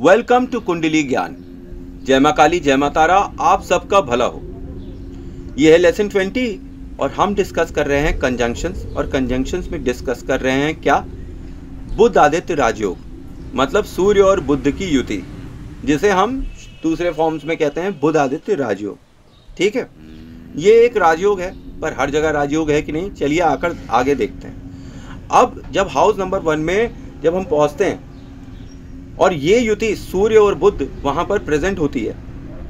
Welcome to कुंडली ज्ञान। जय मां काली, जय मां तारा, आप सबका भला हो। यह है लेसन 20 और हम डिस्कस कर रहे हैं कंजंक्शंस, और कंजंक्शंस में डिस्कस कर रहे हैं क्या, बुध आदित्य राजयोग, मतलब सूर्य और बुध की युति, जिसे हम दूसरे फॉर्म्स में कहते हैं बुध आदित्य राजयोग। ठीक है, ये एक राजयोग है, पर हर जगह राजयोग है कि नहीं, चलिए आकर आगे देखते हैं। अब जब हाउस नंबर 1 में जब हम पहुंचते हैं और ये युति सूर्य और बुध वहां पर प्रेजेंट होती है,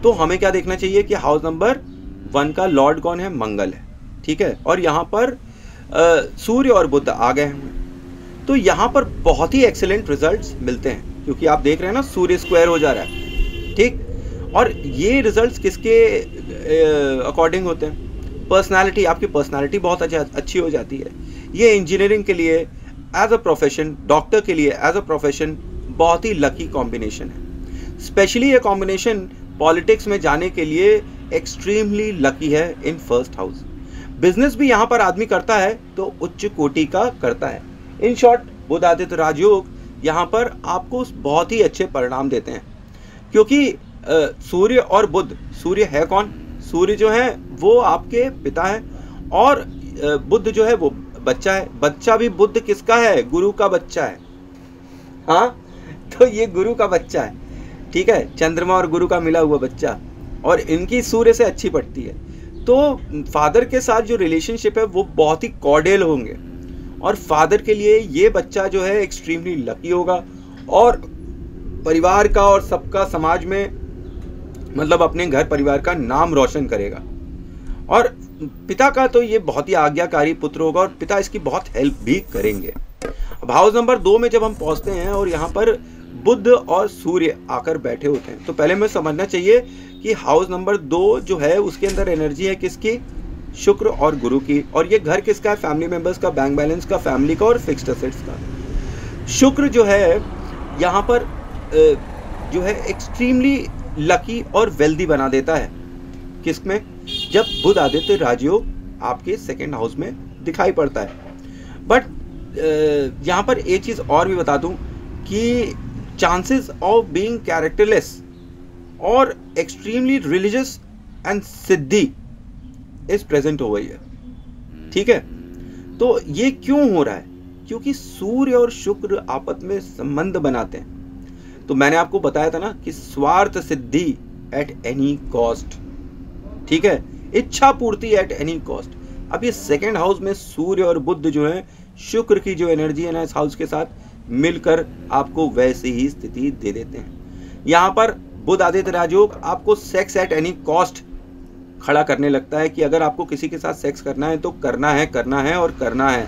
तो हमें क्या देखना चाहिए कि हाउस नंबर 1 का लॉर्ड कौन है, मंगल है। ठीक है, और यहाँ पर सूर्य और बुध आ गए हैं, तो यहाँ पर बहुत ही एक्सीलेंट रिजल्ट्स मिलते हैं, क्योंकि आप देख रहे हैं ना सूर्य स्क्वायर हो जा रहा है। ठीक, और ये रिजल्ट्स किसके अकॉर्डिंग होते हैं, पर्सनालिटी, आपकी पर्सनालिटी बहुत अच्छी हो जाती है। ये इंजीनियरिंग के लिए एज अ प्रोफेशन, डॉक्टर के लिए एज अ प्रोफेशन बहुत ही लकी कॉम्बिनेशन है। स्पेशली ये कॉम्बिनेशन पॉलिटिक्स में जाने के लिए एक्सट्रीमली लकी है इन फर्स्ट हाउस। बिजनेस भी यहाँ पर आदमी करता है तो उच्च कोटि का करता है। इन शॉर्ट, बुध आदित्य राजयोग यहाँ पर आपको बहुत ही अच्छे परिणाम देते हैं, क्योंकि सूर्य और बुध, सूर्य है कौन, सूर्य जो है वो आपके पिता है, और बुध जो है वो बच्चा है। बच्चा भी बुध किसका है, गुरु का बच्चा है। हाँ, तो ये गुरु का बच्चा है। ठीक है, चंद्रमा और गुरु का मिला हुआ बच्चा, और इनकी सूर्य से अच्छी पड़ती है, तो फादर के साथ जो रिलेशनशिप है वो बहुत ही कॉर्डियल होंगे, और फादर के लिए ये बच्चा जो है एक्सट्रीमली लकी होगा, और परिवार का और सबका समाज में, मतलब अपने घर परिवार का नाम रोशन करेगा। और पिता का तो ये बहुत ही आज्ञाकारी पुत्र होगा, और पिता इसकी बहुत हेल्प भी करेंगे। अब हाउस नंबर 2 में जब हम पहुंचते हैं और यहाँ पर बुध और सूर्य आकर बैठे होते हैं, तो पहले हमें समझना चाहिए कि हाउस नंबर 2 जो है उसके अंदर एनर्जी है किसकी, शुक्र और गुरु की। और ये घर किसका है, फैमिली मेंबर्स का, बैंक बैलेंस का, फैमिली का और फिक्स्ड एसेट्स का। शुक्र जो है यहाँ पर जो है एक्सट्रीमली लकी और वेल्दी बना देता है, किसमें, जब बुध आदित्य राजयोग आपके सेकेंड हाउस में दिखाई पड़ता है। बट यहाँ पर एक चीज़ और भी बता दूं कि चांसेस ऑफ बीइंग कैरेक्टरलेस और extremely religious and Siddhi is present हो गई है। ठीक है, तो ये क्यों हो रहा है, क्योंकि सूर्य और शुक्र आपस में संबंध बनाते हैं। तो मैंने आपको बताया था ना कि स्वार्थ सिद्धि एट एनी कॉस्ट। ठीक है, इच्छा पूर्ति एट एनी कॉस्ट। अब ये सेकेंड हाउस में सूर्य और बुध जो है, शुक्र की जो एनर्जी है ना इस हाउस के साथ मिलकर आपको वैसी ही स्थिति दे देते हैं। यहाँ पर बुध आदित्य राजयोग आपको सेक्स एट एनी कॉस्ट खड़ा करने लगता है, कि अगर आपको किसी के साथ सेक्स करना है तो करना है और करना है,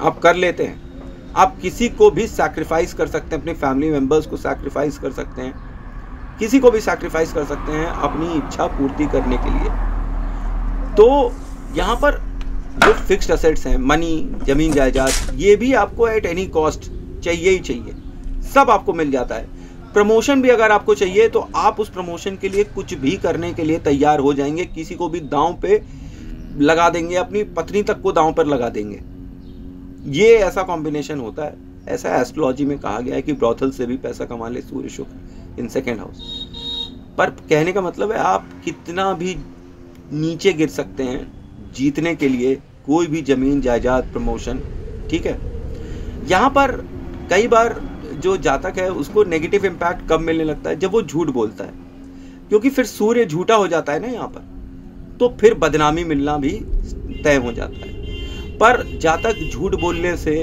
आप कर लेते हैं। आप किसी को भी सैक्रिफाइस कर सकते हैं, अपने फैमिली मेंबर्स को सैक्रिफाइस कर सकते हैं, किसी को भी सैक्रिफाइस कर सकते हैं अपनी इच्छा पूर्ति करने के लिए। तो यहाँ पर जो फिक्स्ड एसेट्स हैं, मनी, जमीन जायदाद, ये भी आपको एट एनी कॉस्ट चाहिए ही चाहिए, सब आपको मिल जाता है। प्रमोशन भी अगर आपको चाहिए तो आप उस प्रमोशन के लिए कुछ भी करने के लिए तैयार हो जाएंगे, किसी को भी दांव पे लगा देंगे, अपनी पत्नी तक को दांव पर लगा देंगे। ये ऐसा कॉम्बिनेशन होता है, ऐसा एस्ट्रोलॉजी में कहा गया है कि ब्रॉथल से भी पैसा कमा ले सूर्य शुक्र इन सेकेंड हाउस। पर कहने का मतलब है आप कितना भी नीचे गिर सकते हैं जीतने के लिए, कोई भी जमीन जायदाद, प्रमोशन। ठीक है, यहाँ पर कई बार जो जातक है उसको नेगेटिव इम्पैक्ट कब मिलने लगता है, जब वो झूठ बोलता है, क्योंकि फिर सूर्य झूठा हो जाता है ना यहाँ पर, तो फिर बदनामी मिलना भी तय हो जाता है। पर जातक झूठ बोलने से,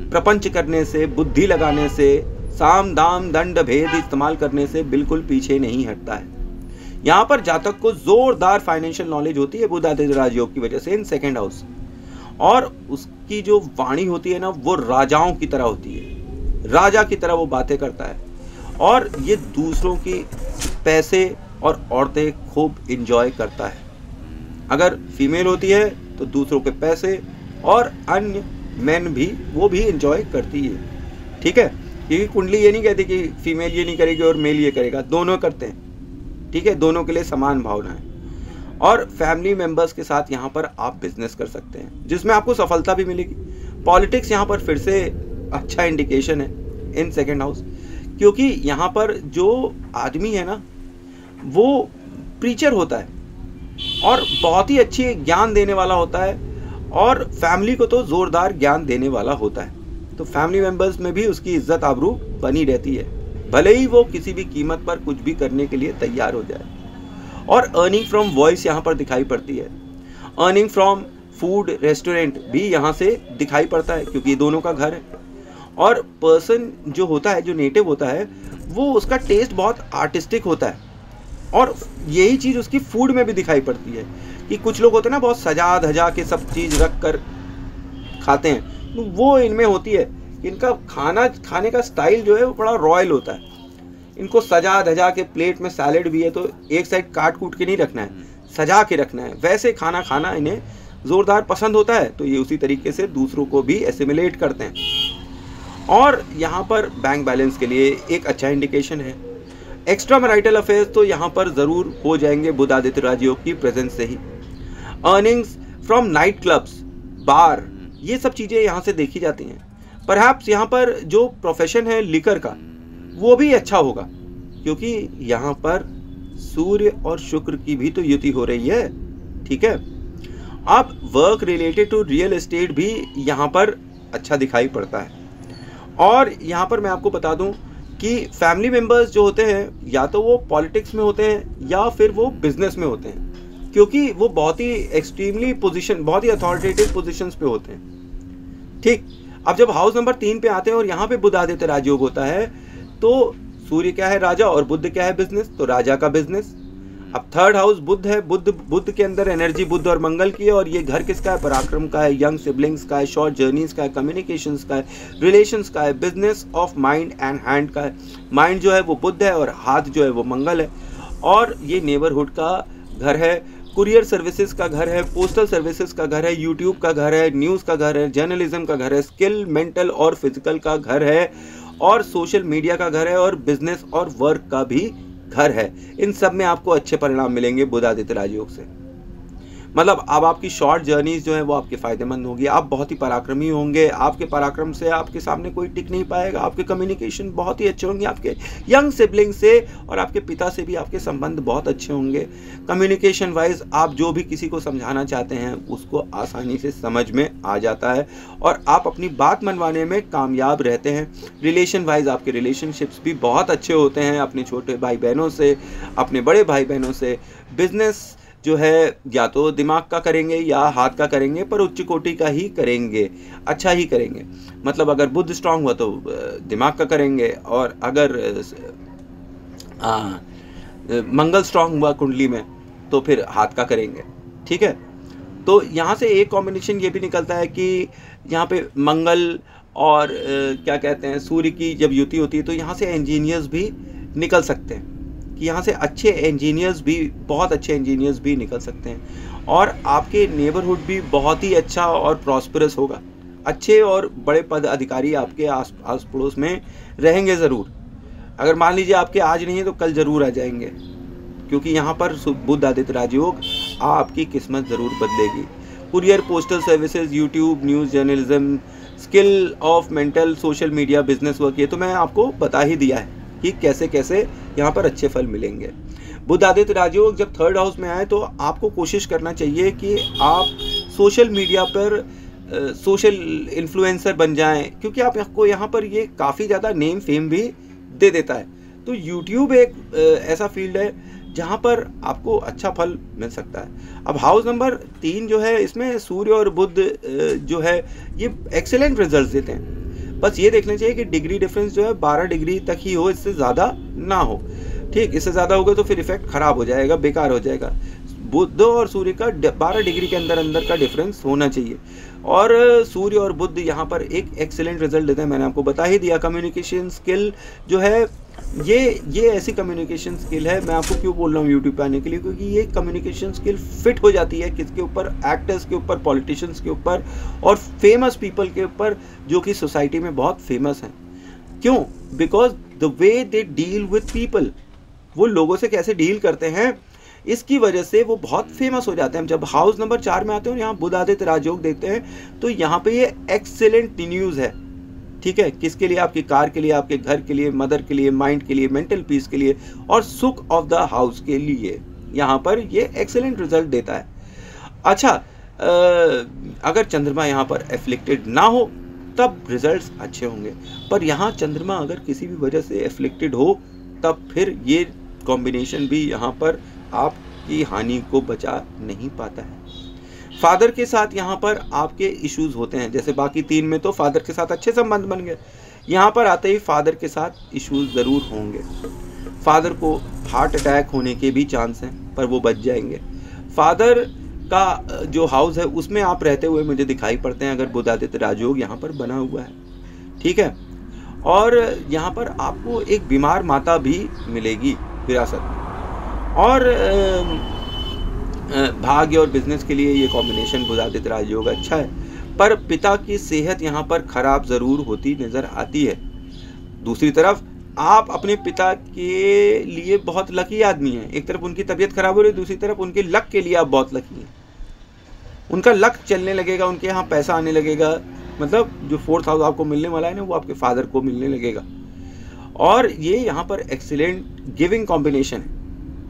प्रपंच करने से, बुद्धि लगाने से, साम दाम दंड भेद इस्तेमाल करने से बिल्कुल पीछे नहीं हटता है। यहाँ पर जातक को जोरदार फाइनेंशियल नॉलेज होती है बुध आदित्य राजयोग की वजह से इन सेकेंड हाउस, और उसकी जो वाणी होती है ना वो राजाओं की तरह होती है, राजा की तरह वो बातें करता है, और ये दूसरों की पैसे और औरतें खूब इंजॉय करता है। अगर फीमेल होती है तो दूसरों के पैसे और अन्य मेन भी वो भी इंजॉय करती है। ठीक है, क्योंकि कुंडली ये नहीं कहती कि फीमेल ये नहीं करेगी और मेल ये करेगा, दोनों करते हैं। ठीक है, दोनों के लिए समान भावना है। और फैमिली मेंबर्स के साथ यहाँ पर आप बिजनेस कर सकते हैं, जिसमें आपको सफलता भी मिलेगी। पॉलिटिक्स यहाँ पर फिर से अच्छा इंडिकेशन है इन सेकेंड हाउस, क्योंकि यहाँ पर जो आदमी है ना वो प्रीचर होता है और बहुत ही अच्छी ज्ञान देने वाला होता है और फैमिली को तो जोरदार ज्ञान देने वाला होता है। तो फैमिली मेंबर्स में भी उसकी इज्जत आबरू बनी रहती है, भले ही वो किसी भी कीमत पर कुछ भी करने के लिए तैयार हो जाए। और अर्निंग फ्रॉम वॉइस यहाँ पर दिखाई पड़ती है। अर्निंग फ्रॉम फूड रेस्टोरेंट भी यहाँ से दिखाई पड़ता है क्योंकि दोनों का घर है। और पर्सन जो होता है, जो नेटिव होता है, वो उसका टेस्ट बहुत आर्टिस्टिक होता है और यही चीज़ उसकी फूड में भी दिखाई पड़ती है कि कुछ लोग होते हैं ना बहुत सजा धजा के सब चीज़ रख कर खाते हैं, तो वो इनमें होती है। इनका खाने का स्टाइल जो है वो बड़ा रॉयल होता है। इनको सजा धजा के, प्लेट में सैलेड भी है तो एक साइड काट कूट के नहीं रखना है, सजा के रखना है, वैसे खाना खाना इन्हें ज़ोरदार पसंद होता है। तो ये उसी तरीके से दूसरों को भी एसिमिलेट करते हैं। और यहाँ पर बैंक बैलेंस के लिए एक अच्छा इंडिकेशन है। एक्स्ट्रा मैरिटल अफेयर्स तो यहाँ पर ज़रूर हो जाएंगे बुध आदित्य राजयोग की प्रेजेंस से ही। अर्निंग्स फ्रॉम नाइट क्लब्स, बार, ये सब चीज़ें यहाँ से देखी जाती हैं। परहैप्स यहाँ पर जो प्रोफेशन है लिकर का वो भी अच्छा होगा क्योंकि यहाँ पर सूर्य और शुक्र की भी तो युति हो रही है। ठीक है, अब work related to real estate भी यहाँ पर अच्छा दिखाई पड़ता है। और यहाँ पर मैं आपको बता दूं कि फैमिली मेंबर्स जो होते हैं या तो वो पॉलिटिक्स में होते हैं या फिर वो बिजनेस में होते हैं, क्योंकि वो बहुत ही एक्सट्रीमली पोजीशन, बहुत ही अथॉरिटेटिव पोजीशंस पे होते हैं। ठीक, अब जब हाउस नंबर 3 पे आते हैं और यहाँ पे बुध आदित्य राजयोग होता है तो सूर्य क्या है, राजा, और बुध क्या है, बिजनेस, तो राजा का बिजनेस। अब थर्ड हाउस बुध है, बुध के अंदर एनर्जी बुध और मंगल की है और ये घर किसका है, पराक्रम का है, यंग सिबलिंग्स का है, शॉर्ट जर्नीज का है, कम्युनिकेशंस का है, रिलेशंस का है, business of mind and hand का है। माइंड जो है वो बुध है और हाथ जो है वो मंगल है। और ये नेबरहुड का घर है, कुरियर सर्विसेज का घर है, पोस्टल सर्विसेज का घर है, यूट्यूब का घर है, न्यूज़ का घर है, जर्नलिज्म का घर है, स्किल, मेंटल और फिजिकल का घर है, और सोशल मीडिया का घर है, और बिजनेस और वर्क का भी घर है। इन सब में आपको अच्छे परिणाम मिलेंगे बुध आदित्य राजयोग से। मतलब अब आपकी शॉर्ट जर्नीज जो है वो आपके फायदेमंद होगी। आप बहुत ही पराक्रमी होंगे, आपके पराक्रम से आपके सामने कोई टिक नहीं पाएगा। आपके कम्युनिकेशन बहुत ही अच्छे होंगे, आपके यंग सिबलिंग से और आपके पिता से भी आपके संबंध बहुत अच्छे होंगे। कम्युनिकेशन वाइज आप जो भी किसी को समझाना चाहते हैं उसको आसानी से समझ में आ जाता है और आप अपनी बात मनवाने में कामयाब रहते हैं। रिलेशन वाइज आपके रिलेशनशिप्स भी बहुत अच्छे होते हैं, अपने छोटे भाई बहनों से, अपने बड़े भाई बहनों से। बिजनेस जो है या तो दिमाग का करेंगे या हाथ का करेंगे, पर उच्च कोटि का ही करेंगे, अच्छा ही करेंगे। मतलब अगर बुध स्ट्रांग हुआ तो दिमाग का करेंगे, और अगर मंगल स्ट्रांग हुआ कुंडली में तो फिर हाथ का करेंगे। ठीक है, तो यहाँ से एक कॉम्बिनेशन ये भी निकलता है कि यहाँ पे मंगल और क्या कहते हैं सूर्य की जब युति होती है तो यहाँ से इंजीनियर्स भी निकल सकते हैं, कि यहाँ से अच्छे इंजीनियर्स भी, बहुत अच्छे इंजीनियर्स भी निकल सकते हैं। और आपके नेबरहुड भी बहुत ही अच्छा और प्रॉस्परस होगा। अच्छे और बड़े पद अधिकारी आपके आस पड़ोस में रहेंगे ज़रूर। अगर मान लीजिए आपके आज नहीं है तो कल ज़रूर आ जाएंगे, क्योंकि यहाँ पर बुध आदित्य राजयोग आपकी किस्मत ज़रूर बदलेगी। Courier, postal services, YouTube, news, journalism, skill of mental, social media, business work, ये तो मैं आपको बता ही दिया है कि कैसे कैसे यहाँ पर अच्छे फल मिलेंगे। बुध आदित्य राजयोग जब थर्ड हाउस में आए तो आपको कोशिश करना चाहिए कि आप सोशल मीडिया पर सोशल इन्फ्लुएंसर बन जाएं, क्योंकि आपको यहाँ पर ये काफ़ी ज़्यादा नेम फेम भी दे देता है। तो यूट्यूब एक ऐसा फील्ड है जहाँ पर आपको अच्छा फल मिल सकता है। अब हाउस नंबर 3 जो है इसमें सूर्य और बुध जो है ये एक्सेलेंट रिजल्ट देते हैं। बस ये देखना चाहिए कि डिग्री डिफरेंस जो है 12 डिग्री तक ही हो, इससे ज़्यादा ना हो। ठीक, इससे ज़्यादा होगा तो फिर इफेक्ट ख़राब हो जाएगा, बेकार हो जाएगा। बुध और सूर्य का 12 डिग्री के अंदर का डिफरेंस होना चाहिए। और सूर्य और बुध यहाँ पर एक एक्सेलेंट रिजल्ट देते हैं, मैंने आपको बता ही दिया। कम्युनिकेशन स्किल जो है ये ऐसी कम्युनिकेशन स्किल है, मैं आपको क्यों बोल रहा हूँ यूट्यूब पे आने के लिए, क्योंकि ये कम्युनिकेशन स्किल फिट हो जाती है किसके ऊपर, एक्टर्स के ऊपर, पॉलिटिशियंस के ऊपर और फेमस पीपल के ऊपर जो कि सोसाइटी में बहुत फेमस हैं। क्यों? Because the way they deal with people, वो लोगों से कैसे डील करते हैं, इसकी वजह से वो बहुत फेमस हो जाते हैं। जब हाउस नंबर 4 में आते हैं और यहाँ बुध आदित्य राजयोग देखते हैं तो यहाँ पे ये एक्सेलेंट न्यूज़ है ठीक है, किसके लिए? आपकी कार के लिए, आपके घर के लिए, मदर के लिए, माइंड के लिए, मेंटल पीस के लिए और सुख ऑफ द हाउस के लिए यहाँ पर ये एक्सेलेंट रिजल्ट देता है। अच्छा, अगर चंद्रमा यहाँ पर एफ्लिक्टेड ना हो तब रिजल्ट्स अच्छे होंगे, पर यहाँ चंद्रमा अगर किसी भी वजह से एफ्लिक्टेड हो तब फिर ये कॉम्बिनेशन भी यहाँ पर आपकी हानि को बचा नहीं पाता है। फादर के साथ यहाँ पर आपके इश्यूज होते हैं, जैसे बाकी 3 में तो फादर के साथ अच्छे संबंध बन गए, यहाँ पर आते ही फादर के साथ इश्यूज ज़रूर होंगे। फादर को हार्ट अटैक होने के भी चांस हैं, पर वो बच जाएंगे। फादर का जो हाउस है उसमें आप रहते हुए मुझे दिखाई पड़ते हैं, अगर बुधादित्य राजयोग यहाँ पर बना हुआ है, ठीक है। और यहाँ पर आपको एक बीमार माता भी मिलेगी विरासत में। और भाग्य और बिजनेस के लिए ये कॉम्बिनेशन बुधादित्य राजयोग अच्छा है, पर पिता की सेहत यहाँ पर खराब ज़रूर होती नज़र आती है। दूसरी तरफ आप अपने पिता के लिए बहुत लकी आदमी हैं। एक तरफ उनकी तबीयत खराब हो रही है, दूसरी तरफ उनके लक के लिए आप बहुत लकी हैं। उनका लक चलने लगेगा, उनके यहाँ पैसा आने लगेगा, मतलब जो 4th हाउस आपको मिलने वाला है ना, वो आपके फादर को मिलने लगेगा। और ये यहाँ पर एक्सीलेंट गिविंग कॉम्बिनेशन है,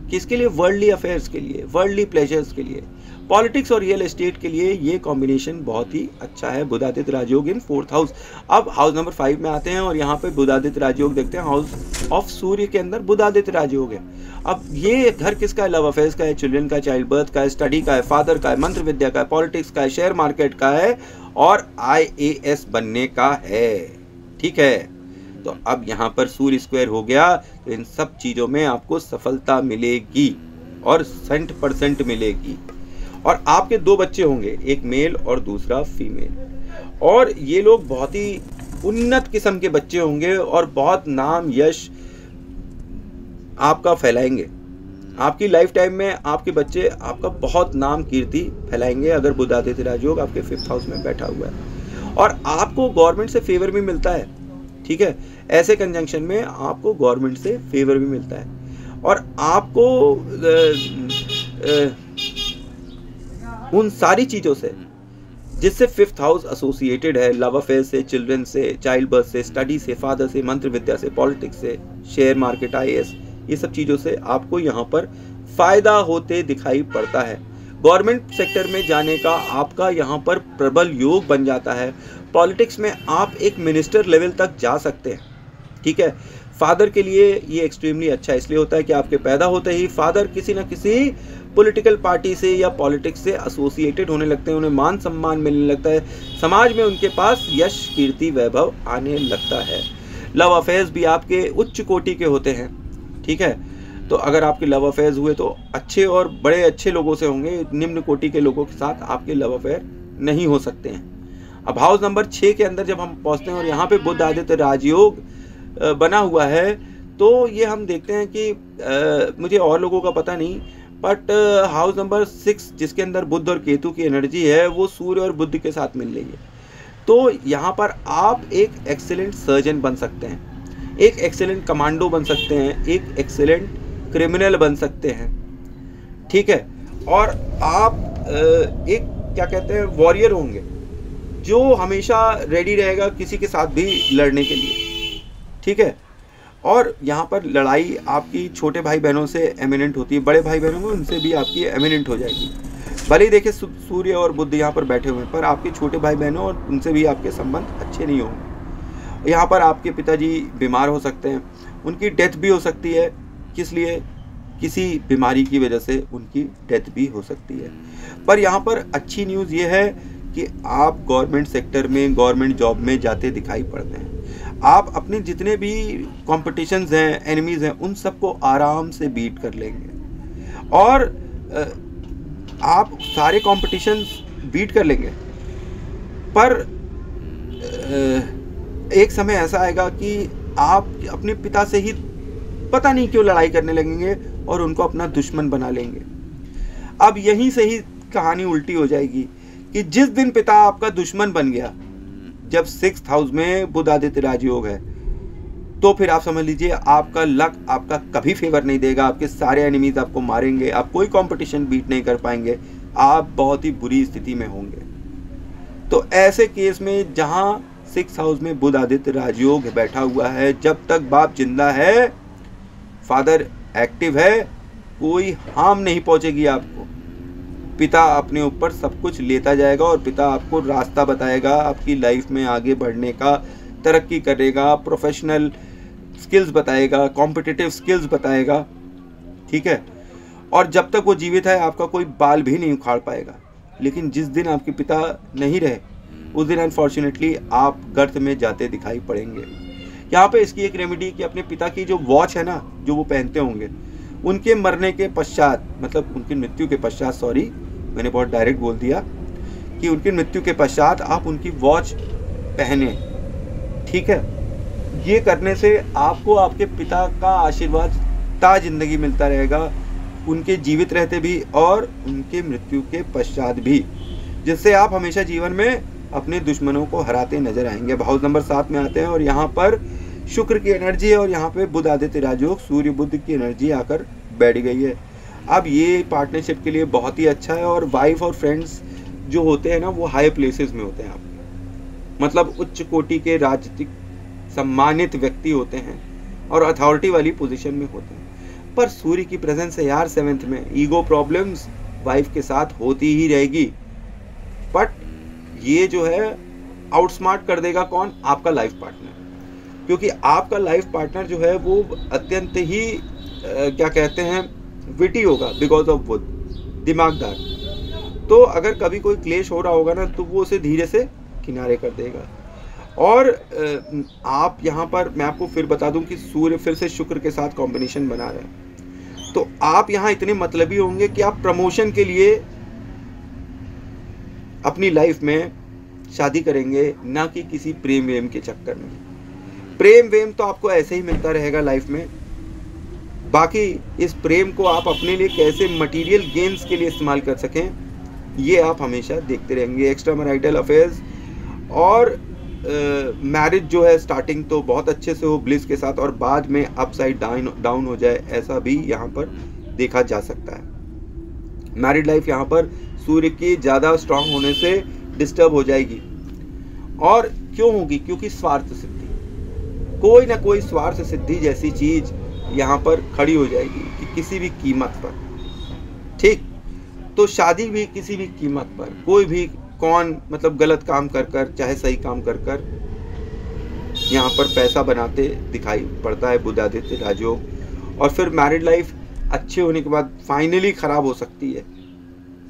किसके लिए? वर्ल्डली अफेयर्स के लिए, वर्ल्डली प्लेजर्स के लिए, पॉलिटिक्स और रियल एस्टेट के लिए ये कॉम्बिनेशन बहुत ही अच्छा है। बुधादित्य राजयोग इन 4th हाउस। अब हाउस नंबर 5 में आते हैं और यहाँ पे बुधादित्य राजयोग देखते हैं। हाउस ऑफ सूर्य के अंदर बुधादित्य राजयोग है। अब ये घर किसका है? लव अफेयर्स का है, चिल्ड्रन का, चाइल्ड बर्थ का है, स्टडी का है, फादर का है, मंत्र विद्या का है, पॉलिटिक्स का है, शेयर मार्केट का है और IAS बनने का है, ठीक है। तो अब यहाँ पर सूर्य स्क्वायर हो गया, तो इन सब चीज़ों में आपको सफलता मिलेगी और 100% मिलेगी। और आपके 2 बच्चे होंगे, एक मेल और दूसरा फीमेल, और ये लोग बहुत ही उन्नत किस्म के बच्चे होंगे और बहुत नाम यश आपका फैलाएंगे। आपकी लाइफ टाइम में आपके बच्चे आपका बहुत नाम कीर्ति फैलाएंगे, अगर बुधादित्य राजयोग आपके 5th हाउस में बैठा हुआ है। और आपको गवर्नमेंट से फेवर भी मिलता है, ठीक है। ऐसे कंजंक्शन में आपको गवर्नमेंट से फेवर भी मिलता है और आपको उन सारी चीज़ों से जिससे 5th हाउस एसोसिएटेड है, लव अफेयर से, चिल्ड्रन से, चाइल्ड बर्थ से, स्टडी से, फादर से, मंत्र विद्या से, पॉलिटिक्स से, शेयर मार्केट, IAS, ये सब चीज़ों से आपको यहाँ पर फायदा होते दिखाई पड़ता है। गवर्नमेंट सेक्टर में जाने का आपका यहाँ पर प्रबल योग बन जाता है। पॉलिटिक्स में आप एक मिनिस्टर लेवल तक जा सकते हैं, ठीक है। फादर के लिए ये एक्सट्रीमली अच्छा इसलिए होता है कि आपके पैदा होते ही फादर किसी न किसी पॉलिटिकल पार्टी से या पॉलिटिक्स से एसोसिएटेड होने लगते हैं, उन्हें मान सम्मान मिलने लगता है, समाज में उनके पास यश, कीर्ति, वैभव आने लगता है। लव अफेयर्स भी आपके उच्च कोटि के होते हैं, ठीक है। तो अगर आपके लव अफेयर्स हुए तो अच्छे और बड़े अच्छे लोगों से होंगे, निम्न कोटि के लोगों के साथ आपके लव अफेयर नहीं हो सकते हैं। अब हाउस नंबर 6 के अंदर जब हम पहुंचते हैं और यहाँ पे बुधादित्य राजयोग बना हुआ है, तो ये हम देखते हैं कि मुझे और लोगों का पता नहीं, बट हाउस नंबर 6 जिसके अंदर बुध और केतु की एनर्जी है वो सूर्य और बुध के साथ मिल रही है। तो यहाँ पर आप एक एक्सेलेंट सर्जन बन सकते हैं, एक एक्सेलेंट कमांडो बन सकते हैं, एक एक्सेलेंट क्रिमिनल बन सकते हैं, ठीक है। और आप एक क्या कहते हैं वॉरियर होंगे जो हमेशा रेडी रहेगा किसी के साथ भी लड़ने के लिए, ठीक है। और यहाँ पर लड़ाई आपकी छोटे भाई बहनों से एमिनेंट होती है, बड़े भाई बहनों में उनसे भी आपकी एमिनेंट हो जाएगी। भले ही देखिए सूर्य और बुध यहाँ पर बैठे हुए हैं, पर आपके छोटे भाई बहनों और उनसे भी आपके संबंध अच्छे नहीं होंगे। यहाँ पर आपके पिताजी बीमार हो सकते हैं, उनकी डेथ भी हो सकती है। किस लिए? किसी बीमारी की वजह से उनकी डेथ भी हो सकती है। पर यहाँ पर अच्छी न्यूज़ ये है कि आप गवर्नमेंट सेक्टर में, गवर्नमेंट जॉब में जाते दिखाई पड़ते हैं। आप अपने जितने भी कॉम्पिटिशन्स हैं, एनिमीज़ हैं, उन सबको आराम से बीट कर लेंगे और आप सारे कॉम्पिटिशन्स बीट कर लेंगे। पर एक समय ऐसा आएगा कि आप अपने पिता से ही पता नहीं क्यों लड़ाई करने लगेंगे और उनको अपना दुश्मन बना लेंगे। अब यहीं से ही कहानी उल्टी हो जाएगी कि जिस दिन पिता आपका दुश्मन बन गया, जब 6th हाउस में बुधादित्य राजयोग है, तो फिर आप समझ लीजिए आपका लक आपका कभी फेवर नहीं देगा। आपके सारे एनिमीज आपको मारेंगे, आप कोई कंपटीशन बीट नहीं कर पाएंगे, आप बहुत ही बुरी स्थिति में होंगे। तो ऐसे केस में जहां 6th हाउस में बुध आदित्य राजयोग बैठा हुआ है। जब तक बाप जिंदा है, फादर एक्टिव है, कोई हार्म नहीं पहुंचेगी आपको। पिता अपने ऊपर सब कुछ लेता जाएगा और पिता आपको रास्ता बताएगा आपकी लाइफ में आगे बढ़ने का, तरक्की करेगा, प्रोफेशनल स्किल्स बताएगा, कॉम्पिटिटिव स्किल्स बताएगा, ठीक है। और जब तक वो जीवित है आपका कोई बाल भी नहीं उखाड़ पाएगा। लेकिन जिस दिन आपके पिता नहीं रहे उस दिन अनफॉर्चुनेटली आप गर्त में जाते दिखाई पड़ेंगे। यहाँ पे इसकी एक रेमेडी कि अपने पिता की जो वॉच है ना, जो वो पहनते होंगे, उनके मरने के पश्चात, मतलब उनकी मृत्यु के पश्चात, सॉरी मैंने बहुत डायरेक्ट बोल दिया, कि उनकी मृत्यु के पश्चात आप उनकी वॉच पहने, ठीक है। ये करने से आपको आपके पिता का आशीर्वाद ता जिंदगी मिलता रहेगा, उनके जीवित रहते भी और उनके मृत्यु के पश्चात भी, जिससे आप हमेशा जीवन में अपने दुश्मनों को हराते नजर आएंगे। हाउस नंबर 7 में आते हैं और यहाँ पर शुक्र की एनर्जी है और यहाँ पे बुध आदित्य राजयोग सूर्य बुध की एनर्जी आकर बैठ गई है। अब ये पार्टनरशिप के लिए बहुत ही अच्छा है। और वाइफ और फ्रेंड्स जो होते हैं ना, वो हाई प्लेसेस में होते हैं आपके, मतलब उच्च कोटि के राजनीतिक सम्मानित व्यक्ति होते हैं और अथॉरिटी वाली पोजीशन में होते हैं। पर सूर्य की प्रेजेंस है यार 7th में, ईगो प्रॉब्लम्स वाइफ के साथ होती ही रहेगी। बट ये जो है आउटस्मार्ट कर देगा कौन? आपका लाइफ पार्टनर, क्योंकि आपका लाइफ पार्टनर जो है वो अत्यंत ही क्या कहते हैं, विटी होगा, बिकॉज ऑफ बुध, दिमागदार। तो अगर कभी कोई क्लेश हो रहा होगा ना, तो वो उसे धीरे से किनारे कर देगा। और आप यहाँ पर मैं आपको फिर बता दूं कि सूर्य फिर से शुक्र के साथ कॉम्बिनेशन बना रहा है, तो आप यहाँ इतने मतलबी होंगे कि आप प्रमोशन के लिए अपनी लाइफ में शादी करेंगे, ना कि किसी प्रेम वेम के चक्कर में। प्रेम वेम तो आपको ऐसे ही मिलता रहेगा लाइफ में, बाकी इस प्रेम को आप अपने लिए कैसे मटेरियल गेन्स के लिए इस्तेमाल कर सकें, ये आप हमेशा देखते रहेंगे। एक्स्ट्रा मैरिटल अफेयर्स और मैरिज जो है स्टार्टिंग तो बहुत अच्छे से हो ब्लिस के साथ, और बाद में अपसाइड डाउन हो जाए, ऐसा भी यहाँ पर देखा जा सकता है। मैरिड लाइफ यहाँ पर सूर्य की ज़्यादा स्ट्रांग होने से डिस्टर्ब हो जाएगी। और क्यों होगी? क्योंकि स्वार्थ सिद्धि, कोई ना कोई स्वार्थ सिद्धि जैसी चीज यहाँ पर खड़ी हो जाएगी कि किसी भी कीमत पर, ठीक। तो शादी भी किसी भी कीमत पर, कोई भी कौन मतलब गलत काम कर कर चाहे सही काम कर कर यहाँ पर पैसा बनाते दिखाई पड़ता है बुध आदित्य राजयोग। और फिर मैरिड लाइफ अच्छे होने के बाद फाइनली खराब हो सकती है,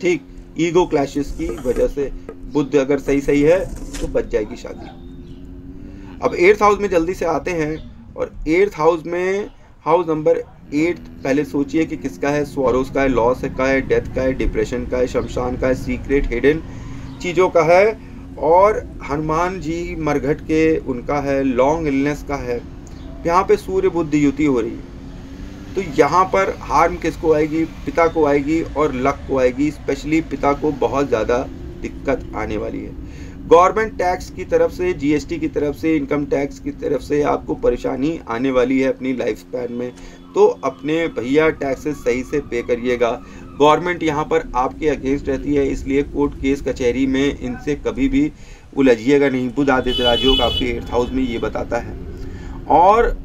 ठीक, ईगो क्लैशेस की वजह से। बुध अगर सही है तो बच जाएगी शादी। अब 8th हाउस में जल्दी से आते हैं, और 8th हाउस में हाउस नंबर 8 पहले सोचिए कि किसका है। स्वरोज का है, लॉस का है, डेथ का है, डिप्रेशन का है, शमशान का है, सीक्रेट हिडन चीज़ों का है, और हनुमान जी मरघट के उनका है, लॉन्ग इलनेस का है। यहाँ पे सूर्य बुध युति हो रही है, तो यहाँ पर हार्म किसको आएगी? पिता को आएगी और लक को आएगी। स्पेशली पिता को बहुत ज़्यादा दिक्कत आने वाली है। गवर्नमेंट टैक्स की तरफ से, जीएसटी की तरफ से, इनकम टैक्स की तरफ से आपको परेशानी आने वाली है अपनी लाइफ स्पैन में। तो अपने भैया टैक्सेस सही से पे करिएगा। गवर्नमेंट यहाँ पर आपके अगेंस्ट रहती है, इसलिए कोर्ट केस कचहरी में इनसे कभी भी उलझिएगा नहीं। बुध आदित्य राजयोग आपके 8th हाउस में ये बताता है। और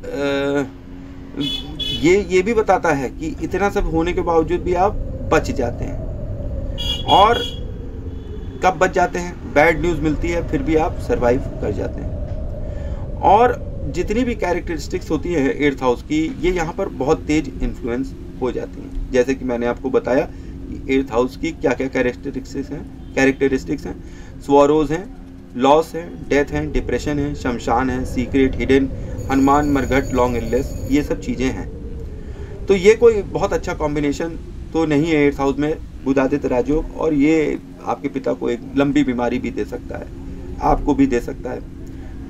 ये भी बताता है कि इतना सब होने के बावजूद भी आप बच जाते हैं। और कब बच जाते हैं? बैड न्यूज़ मिलती है फिर भी आप सरवाइव कर जाते हैं। और जितनी भी कैरेक्टरिस्टिक्स होती है 8th हाउस की, ये यहाँ पर बहुत तेज इन्फ्लुएंस हो जाती हैं। जैसे कि मैंने आपको बताया कि 8th हाउस की क्या क्या कैरेक्टरिस्टिक्स हैं। स्वरोज हैं, लॉस है, डेथ है, डिप्रेशन है, शमशान है, सीक्रेट हिडन, हनुमान मरघट, लॉन्ग इलनेस, ये सब चीज़ें हैं। तो ये कोई बहुत अच्छा कॉम्बिनेशन तो नहीं है 8th हाउस में बुध आदित्य राजयोग। और ये आपके पिता को एक लंबी बीमारी भी दे सकता है, आपको भी दे सकता है,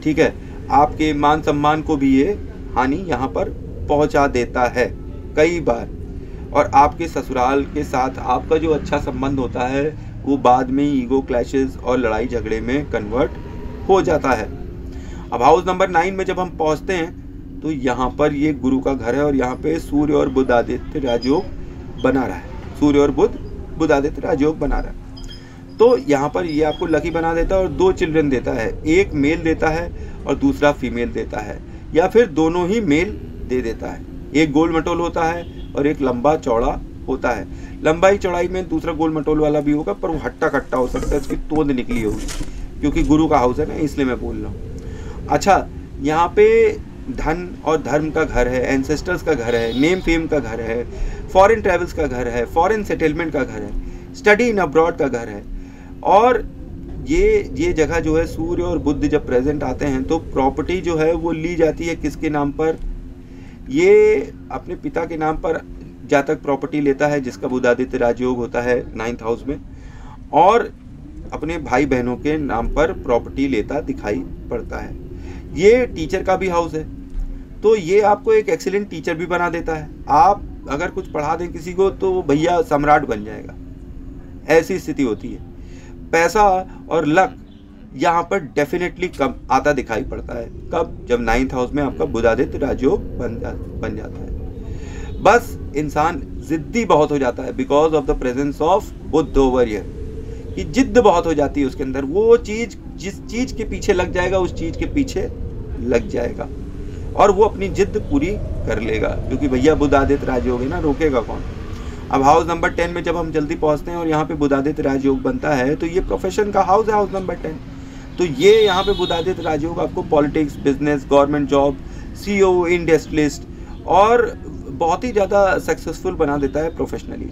ठीक है। आपके मान सम्मान को भी ये हानि यहाँ पर पहुँचा देता है कई बार। और आपके ससुराल के साथ आपका जो अच्छा संबंध होता है वो बाद में ईगो क्लैशेस और लड़ाई झगड़े में कन्वर्ट हो जाता है। अब हाउस नंबर 9 में जब हम पहुँचते हैं तो यहाँ पर ये गुरु का घर है, और यहाँ पे सूर्य और बुध आदित्य राजयोग बना रहा है। सूर्य और बुध आदित्य राजयोग बना रहा है। तो यहाँ पर ये आपको लकी बना देता है और 2 चिल्ड्रन देता है, एक मेल देता है और दूसरा फीमेल देता है, या फिर दोनों ही मेल दे देता है। एक गोल मटोल होता है और एक लंबा चौड़ा होता है। लंबाई चौड़ाई में दूसरा गोल मटोल वाला भी होगा, पर वो हट्टा कट्टा हो सकता है, उसकी तोंद निकली होगी, क्योंकि गुरु का हाउस है ना, इसलिए मैं बोल रहा हूँ। अच्छा, यहाँ पे धन और धर्म का घर है, एंसेस्टर्स का घर है, नेम फेम का घर है, फॉरेन ट्रेवल्स का घर है, फॉरेन सेटलमेंट का घर है, स्टडी इन अब्रॉड का घर है। और ये जगह जो है, सूर्य और बुध जब प्रेजेंट आते हैं तो प्रॉपर्टी जो है वो ली जाती है किसके नाम पर? ये अपने पिता के नाम पर जातक प्रॉपर्टी लेता है, जिसका बुधादित्य राजयोग होता है 9th हाउस में, और अपने भाई बहनों के नाम पर प्रॉपर्टी लेता दिखाई पड़ता है। ये टीचर का भी हाउस है, तो ये आपको एक एक्सीलेंट टीचर भी बना देता है। आप अगर कुछ पढ़ा दें किसी को तो वो भैया सम्राट बन जाएगा, ऐसी स्थिति होती है। पैसा और लक यहाँ पर डेफिनेटली कम आता दिखाई पड़ता है। कब? जब 9th हाउस में आपका बुधादित्य राजयोग बन जाता है। बस इंसान जिद्दी बहुत हो जाता है because of the presence of Budh over here, कि जिद्द बहुत हो जाती है उसके अंदर। वो चीज जिस चीज के पीछे लग जाएगा उस चीज के पीछे लग जाएगा और वो अपनी जिद्द पूरी कर लेगा, क्योंकि भैया बुधादित्य राजयोग है ना, रोकेगा कौन। अब हाउस नंबर 10 में जब हम जल्दी पहुंचते हैं और यहाँ पे बुधादित्य राजयोग बनता है, तो ये प्रोफेशन का हाउस है, हाउस नंबर 10। तो ये यहाँ पे बुधादित्य राजयोग आपको politics, business, government job, CEO, industrialist और बहुत ही ज़्यादा सक्सेसफुल बना देता है प्रोफेशनली।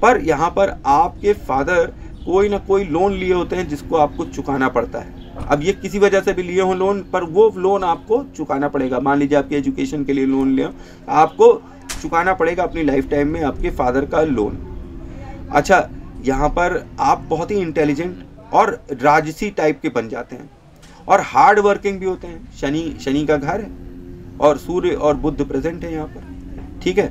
पर यहाँ पर आपके फादर कोई ना कोई लोन लिए होते हैं जिसको आपको चुकाना पड़ता है। अब ये किसी वजह से भी लिए हो लोन, पर वो लोन आपको चुकाना पड़ेगा। मान लीजिए आपके एजुकेशन के लिए लोन लिया, आपको चुकाना पड़ेगा अपनी लाइफ टाइम में आपके फादर का लोन। अच्छा, यहाँ पर आप बहुत ही इंटेलिजेंट और राजसी टाइप के बन जाते हैं और हार्ड वर्किंग भी होते हैं। शनि का घर है और सूर्य और बुध प्रेजेंट है यहाँ पर, ठीक है।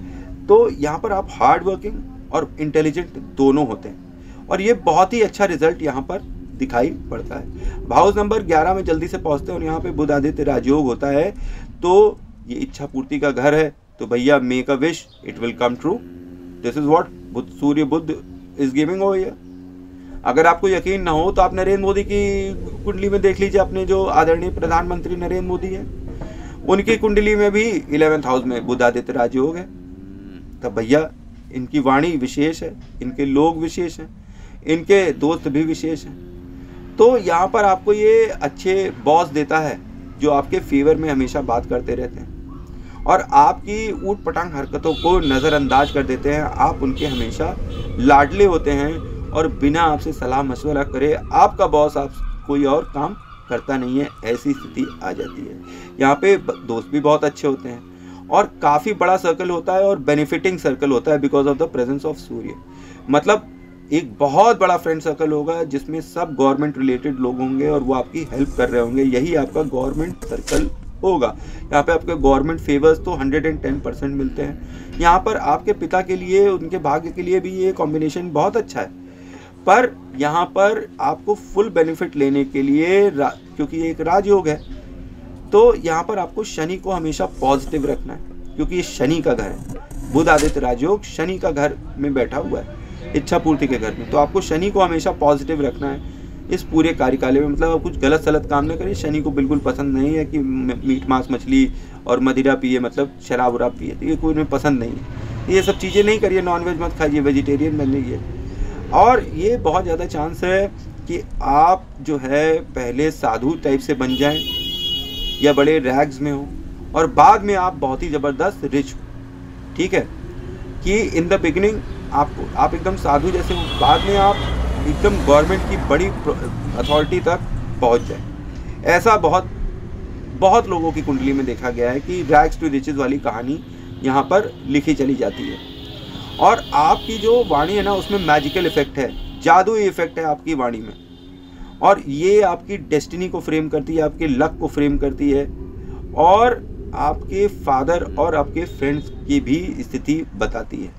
तो यहाँ पर आप हार्ड वर्किंग और इंटेलिजेंट दोनों होते हैं और ये बहुत ही अच्छा रिजल्ट यहाँ पर दिखाई पड़ता है। हाउस नंबर 11 में जल्दी से पहुँचते हैं और यहाँ पे बुधादित्य राजयोग होता है, तो ये इच्छा पूर्ति का घर है। तो भैया make a wish, it will come true. This is what Surya Budh is giving over here. अगर आपको यकीन ना हो तो आप नरेंद्र मोदी की कुंडली में देख लीजिए। अपने जो आदरणीय प्रधानमंत्री नरेंद्र मोदी हैं, उनकी कुंडली में भी 11th हाउस में बुधादित्य राजयोग है। तब भैया इनकी वाणी विशेष है, इनके लोग विशेष हैं, इनके दोस्त भी विशेष हैं। तो यहाँ पर आपको ये अच्छे बॉस देता है जो आपके फेवर में हमेशा बात करते रहते हैं और आपकी ऊट पटांग हरकतों को नज़रअंदाज कर देते हैं। आप उनके हमेशा लाडले होते हैं और बिना आपसे सलाह मशवरा करे आपका बॉस आप कोई और काम करता नहीं है, ऐसी स्थिति आ जाती है। यहाँ पे दोस्त भी बहुत अच्छे होते हैं और काफ़ी बड़ा सर्कल होता है और बेनिफिटिंग सर्कल होता है because of the presence of Surya. मतलब एक बहुत बड़ा फ्रेंड सर्कल होगा जिसमें सब गवर्नमेंट रिलेटेड लोग होंगे और वो आपकी हेल्प कर रहे होंगे, यही आपका गवर्नमेंट सर्कल होगा। यहाँ पे आपके गवर्नमेंट फेवर्स तो 110% मिलते हैं। यहाँ पर आपके पिता के लिए, उनके भाग्य के लिए भी ये कॉम्बिनेशन बहुत अच्छा है। पर यहाँ पर आपको फुल बेनिफिट लेने के लिए, क्योंकि ये एक राजयोग है, तो यहाँ पर आपको शनि को हमेशा पॉजिटिव रखना है, क्योंकि ये शनि का घर है। बुधादित्य राजयोग शनि का घर में बैठा हुआ है, इच्छा पूर्ति के घर में। तो आपको शनि को हमेशा पॉजिटिव रखना है इस पूरे कार्यकाल में। मतलब आप कुछ गलत सलत काम न करिए। शनि को बिल्कुल पसंद नहीं है कि मीट मांस मछली और मदिरा पिए, मतलब शराब उराब पिए, तो ये कोई में पसंद नहीं है। ये सब चीज़ें नहीं करिए, नॉनवेज मत खाइए, वेजिटेरियन बन लीजिए। और ये बहुत ज़्यादा चांस है कि आप जो है पहले साधु टाइप से बन जाएं या बड़े रैग्स में हो और बाद में आप बहुत ही ज़बरदस्त रिच हो, ठीक है। कि इन द बिगिनिंग आप एकदम साधु जैसे हो, बाद में आप एकदम गवर्नमेंट की बड़ी अथॉरिटी तक पहुंच जाए। ऐसा बहुत लोगों की कुंडली में देखा गया है कि रैग्स टू रिचेस वाली कहानी यहाँ पर लिखी चली जाती है। और आपकी जो वाणी है ना, उसमें मैजिकल इफेक्ट है, जादुई इफेक्ट है आपकी वाणी में, और ये आपकी डेस्टिनी को फ्रेम करती है, आपके लक को फ्रेम करती है और आपके फादर और आपके फ्रेंड्स की भी स्थिति बताती है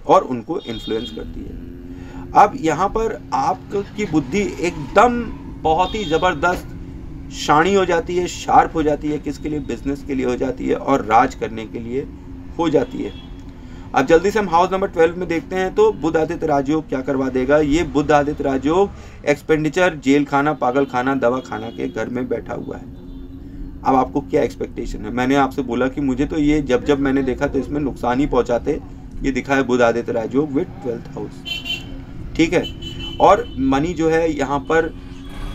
और उनको इन्फ्लुएंस करती है। अब यहाँ पर आपकी बुद्धि एकदम बहुत ही ज़बरदस्त शानी हो जाती है, शार्प हो जाती है। किसके लिए? बिजनेस के लिए हो जाती है और राज करने के लिए हो जाती है। अब जल्दी से हम हाउस नंबर 12 में देखते हैं तो बुध आदित्य राजयोग क्या करवा देगा। ये बुध आदित्य राजयोग एक्सपेंडिचर, जेल खाना, पागल खाना, दवा खाना के घर में बैठा हुआ है। अब आपको क्या एक्सपेक्टेशन है? मैंने आपसे बोला कि मुझे तो ये जब मैंने देखा तो इसमें नुकसान ही पहुंचाते। ये दिखा है बुध आदित्य राजयोग विद 12th हाउस, ठीक है। और मनी जो है यहाँ पर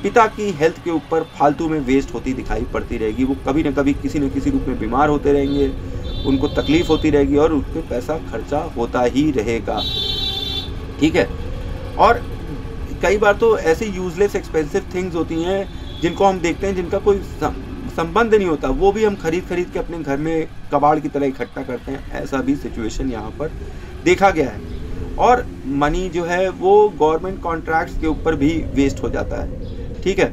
पिता की हेल्थ के ऊपर फालतू में वेस्ट होती दिखाई पड़ती रहेगी। वो कभी न कभी किसी न किसी रूप में बीमार होते रहेंगे, उनको तकलीफ होती रहेगी और उस पर पैसा खर्चा होता ही रहेगा, ठीक है। और कई बार तो ऐसी यूजलेस एक्सपेंसिव थिंग्स होती हैं जिनको हम देखते हैं जिनका कोई संबंध नहीं होता, वो भी हम खरीद के अपने घर में कबाड़ की तरह इकट्ठा करते हैं। ऐसा भी सिचुएशन यहाँ पर देखा गया है। और मनी जो है वो गवर्नमेंट कॉन्ट्रैक्ट्स के ऊपर भी वेस्ट हो जाता है, ठीक है।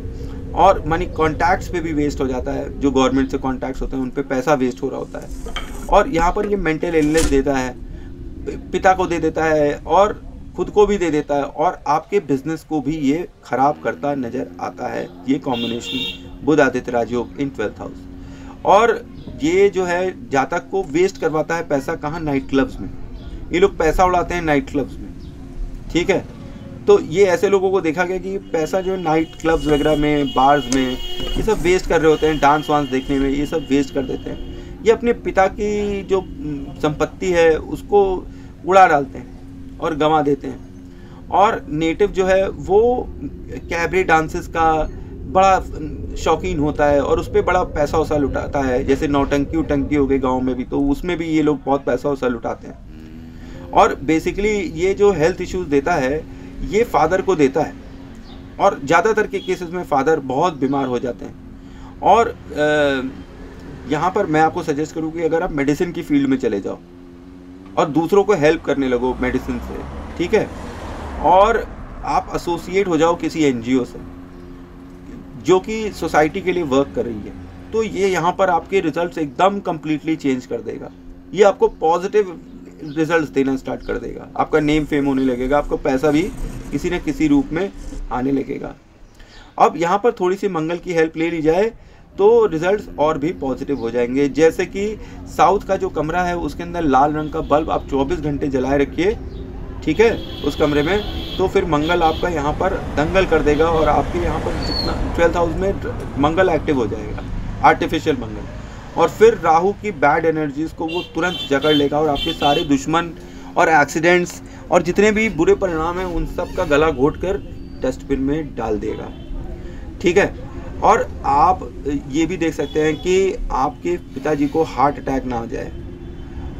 और मनी कॉन्टैक्ट्स पे भी वेस्ट हो जाता है, जो गवर्नमेंट से कॉन्टैक्ट्स होते हैं उन पे पैसा वेस्ट हो रहा होता है। और यहाँ पर ये मेंटल इलनेस देता है, पिता को दे देता है और खुद को भी दे देता है, और आपके बिजनेस को भी ये खराब करता नजर आता है। ये कॉम्बिनेशन बुध आदित्य राजयोग इन 12th हाउस। और ये जो है जातक को वेस्ट करवाता है पैसा, कहाँ? नाइट क्लब्स में। ये लोग पैसा उड़ाते हैं नाइट क्लब्स में, ठीक है। तो ये ऐसे लोगों को देखा गया कि पैसा जो नाइट क्लब्स वगैरह में, बार्स में, ये सब वेस्ट कर रहे होते हैं, डांस वांस देखने में, ये सब वेस्ट कर देते हैं। ये अपने पिता की जो संपत्ति है उसको उड़ा डालते हैं और गंवा देते हैं। और नेटिव जो है वो कैबरे डांसेस का बड़ा शौकीन होता है और उस पर बड़ा पैसा वसा लुटाता है। जैसे नौटंकी उटंकी हो गई गाँव में भी, तो उसमें भी ये लोग बहुत पैसा वसा लुटाते हैं। और बेसिकली ये जो हेल्थ इश्यूज देता है ये फादर को देता है, और ज़्यादातर के केसेस में फादर बहुत बीमार हो जाते हैं। और यहाँ पर मैं आपको सजेस्ट करूँ कि अगर आप मेडिसिन की फील्ड में चले जाओ और दूसरों को हेल्प करने लगो मेडिसिन से, ठीक है, और आप एसोसिएट हो जाओ किसी एनजीओ से जो कि सोसाइटी के लिए वर्क कर रही है, तो ये यहाँ पर आपके रिजल्ट्स एकदम कम्प्लीटली चेंज कर देगा। ये आपको पॉजिटिव रिजल्ट्स देना स्टार्ट कर देगा, आपका नेम फेम होने लगेगा, आपको पैसा भी किसी न किसी रूप में आने लगेगा। अब यहाँ पर थोड़ी सी मंगल की हेल्प ले ली जाए तो रिजल्ट्स और भी पॉजिटिव हो जाएंगे। जैसे कि साउथ का जो कमरा है उसके अंदर लाल रंग का बल्ब आप 24 घंटे जलाए रखिए, ठीक है, उस कमरे में, तो फिर मंगल आपका यहाँ पर दंगल कर देगा और आपके यहाँ पर जितना 12th हाउस में मंगल एक्टिव हो जाएगा, आर्टिफिशियल मंगल। और फिर राहु की बैड एनर्जीज को वो तुरंत जकड़ लेगा और आपके सारे दुश्मन और एक्सीडेंट्स और जितने भी बुरे परिणाम हैं उन सब का गला घोट कर डस्टबिन में डाल देगा, ठीक है। और आप ये भी देख सकते हैं कि आपके पिताजी को हार्ट अटैक ना हो जाए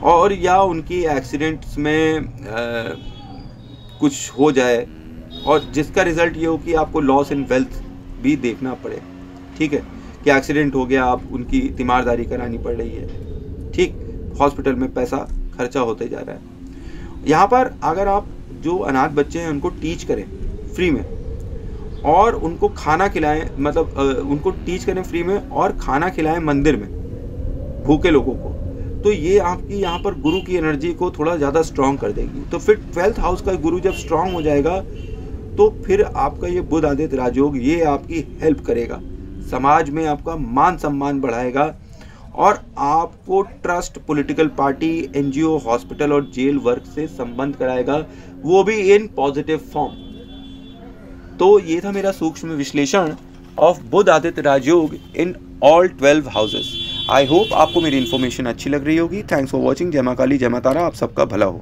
और या उनकी एक्सीडेंट्स में कुछ हो जाए, और जिसका रिजल्ट ये हो कि आपको लॉस इन वेल्थ भी देखना पड़े, ठीक है, कि एक्सीडेंट हो गया, आप उनकी तीमारदारी करानी पड़ रही है, ठीक, हॉस्पिटल में पैसा खर्चा होते जा रहा है। यहाँ पर अगर आप जो अनाथ बच्चे हैं उनको टीच करें फ्री में और उनको खाना खिलाएं, मतलब उनको टीच करें फ्री में और खाना खिलाएं मंदिर में भूखे लोगों को, तो ये आपकी यहाँ पर गुरु की एनर्जी को थोड़ा ज़्यादा स्ट्रॉन्ग कर देगी। तो फिर 12th हाउस का गुरु जब स्ट्रॉन्ग हो जाएगा तो फिर आपका ये बुध आदित्य राजयोग ये आपकी हेल्प करेगा, समाज में आपका मान सम्मान बढ़ाएगा और आपको trust, political party, NGO, hospital और जेल वर्क से संबंध कराएगा, वो भी इन पॉजिटिव फॉर्म। तो ये था मेरा सूक्ष्म विश्लेषण of Budh Aditya Rajyog in all 12 houses. I hope आपको मेरी इन्फॉर्मेशन अच्छी लग रही होगी। Thanks for watching. जय मां काली, जय मां तारा, आप सबका भला हो।